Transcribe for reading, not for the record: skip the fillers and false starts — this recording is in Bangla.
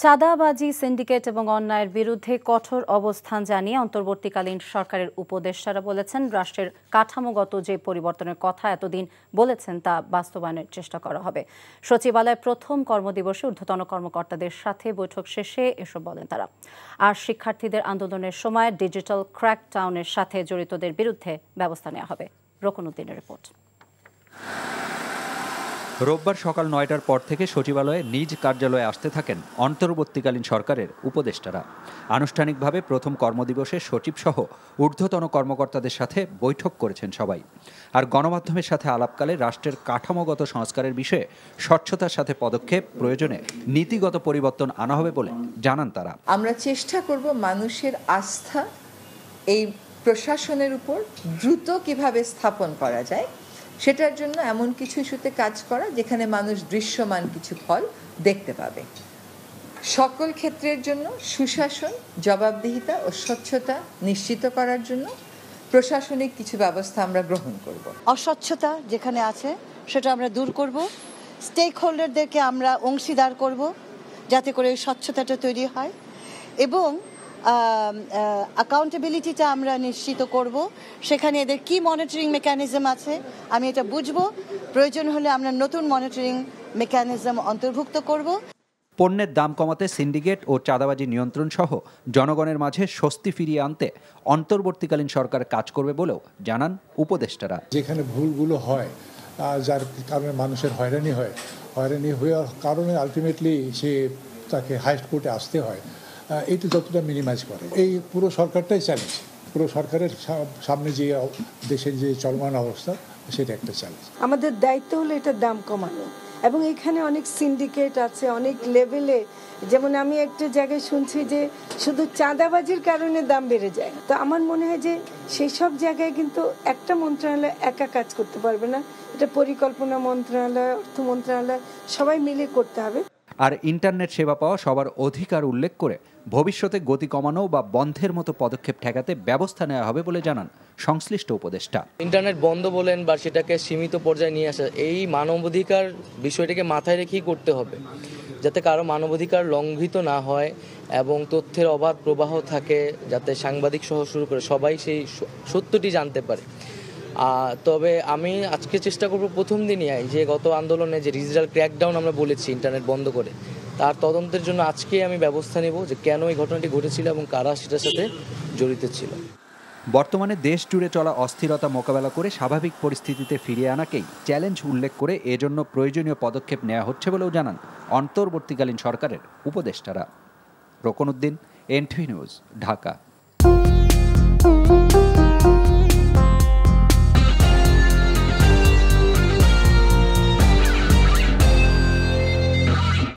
চাঁদাবাজি, সিন্ডিকেট এবং অন্যায়ের বিরুদ্ধে কঠোর অবস্থান জানিয়ে অন্তর্বর্তীকালীন সরকারের উপদেষ্টারা বলেছেন, রাষ্ট্রের কাঠামোগত যে পরিবর্তনের কথা এতদিন বলেছেন তা বাস্তবায়নের চেষ্টা করা হবে। সচিবালয়ে প্রথম কর্মদিবসে ঊর্ধ্বতন কর্মকর্তাদের সাথে বৈঠক শেষে এসব বলেন তারা। আর শিক্ষার্থীদের আন্দোলনের সময় ডিজিটাল ক্র্যাকডাউনের সাথে জড়িতদের বিরুদ্ধে ব্যবস্থা নেওয়া হবে। রকনউদ্দিনের রিপোর্ট। রোববার সকাল ৯টার পর থেকে সচিবালয়ে নিজ কার্যালয়ে আসতে থাকেন অন্তর্বর্তীকালীন সরকারের উপদেষ্টারা। আনুষ্ঠানিকভাবে প্রথম কর্মদিবসে সচিবসহ ঊর্ধ্বতন কর্মকর্তাদের সাথে বৈঠক করেছেন সবাই। আর গণমাধ্যমের সাথে আলাপকালে রাষ্ট্রের কাঠামোগত সংস্কারের বিষয়ে স্বচ্ছতার সাথে পদক্ষেপ, প্রয়োজনে নীতিগত পরিবর্তন আনা হবে বলে জানান তারা। আমরা চেষ্টা করব মানুষের আস্থা এই প্রশাসনের উপর দ্রুত কিভাবে স্থাপন করা যায় সেটার জন্য এমন কিছু ইস্যুতে কাজ করা যেখানে মানুষ দৃশ্যমান কিছু ফল দেখতে পাবে। সকল ক্ষেত্রের জন্য সুশাসন, জবাবদিহিতা ও স্বচ্ছতা নিশ্চিত করার জন্য প্রশাসনিক কিছু ব্যবস্থা আমরা গ্রহণ করব। অস্বচ্ছতা যেখানে আছে সেটা আমরা দূর করব। স্টেক হোল্ডারদেরকে আমরা অংশীদার করব যাতে করে স্বচ্ছতাটা তৈরি হয়, এবং অ্যাকাউন্টেবিলিটিটা আমরা নিশ্চিত করব। সেখানে এদের কি মনিটরিং মেকানিজম আছে আমি এটা বুঝবো। প্রয়োজন হলে আমরা নতুন মনিটরিং মেকানিজম অন্তর্ভুক্ত করব। পণ্যের দাম কমাতে সিন্ডিকেট ও চাঁদাবাজি নিয়ন্ত্রণ সহ জনগণের মাঝে স্বস্তি ফিরিয়ে আনতে অন্তর্বর্তীকালীন সরকার কাজ করবে বলেও জানান উপদেষ্টারা। যেখানে ভুলগুলো হয়, যার কারণে মানুষের হয়রানি হওয়ার কারণে আলটিমেটলি তাকে হাইস্ট কোর্টে আসতে হয়, এইটা যতটা মিনিমাইজ করে। এই পুরো সরকারটাই চ্যালেঞ্জ। পুরো সরকারের সামনে যে দেশের যে চলমান অবস্থা সেটা একটা চ্যালেঞ্জ। আমাদের দায়িত্ব হলো এটার দাম কমানো, এবং এখানে অনেক সিন্ডিকেট আছে অনেক লেভেলে। যেমন আমি একটা জায়গায় শুনছি যে শুধু চাঁদাবাজির কারণে দাম বেড়ে যায়। তো আমার মনে হয় যে সেই সব জায়গায় কিন্তু একটা মন্ত্রণালয় একা কাজ করতে পারবে না, এটা পরিকল্পনা মন্ত্রণালয়, অর্থ মন্ত্রণালয় সবাই মিলে করতে হবে। আর ইন্টারনেট সেবা পাওয়া সবার অধিকার উল্লেখ করে ভবিষ্যতে গতি কমানো বা বন্ধের মতো পদক্ষেপ ঠেকাতে ব্যবস্থা নেওয়া হবে বলে জানান সংশ্লিষ্ট উপদেষ্টা। ইন্টারনেট বন্ধ বলেন বা সেটাকে সীমিত পর্যায়ে নিয়ে আসা, এই মানবাধিকার বিষয়টাকে মাথায় রেখেই করতে হবে, যাতে কারো মানবাধিকার লঙ্ঘিত না হয় এবং তথ্যের অবাধ প্রবাহ থাকে, যাতে সাংবাদিক সহ শুরু করে সবাই সেই সত্যটি জানতে পারে। তবে আমি আজকে চেষ্টা করব প্রথম দিনই যে গত আন্দোলনে যে ডিজিটাল ক্র্যাকডাউন আমরা বলেছি ইন্টারনেট বন্ধ করে, তার তদন্তের জন্য আজকে আমি ব্যবস্থা নেব যে কেন এই ঘটনাটি ঘটেছিল এবং কারা সেটার সাথে জড়িত ছিল। বর্তমানে দেশ জুড়ে চলা অস্থিরতা মোকাবেলা করে স্বাভাবিক পরিস্থিতিতে ফিরিয়ে আনাকেই চ্যালেঞ্জ উল্লেখ করে এজন্য প্রয়োজনীয় পদক্ষেপ নেওয়া হচ্ছে বলেও জানান অন্তর্বর্তীকালীন সরকারের উপদেষ্টারা। রকনউদ্দিন, NTV নিউজ, ঢাকা।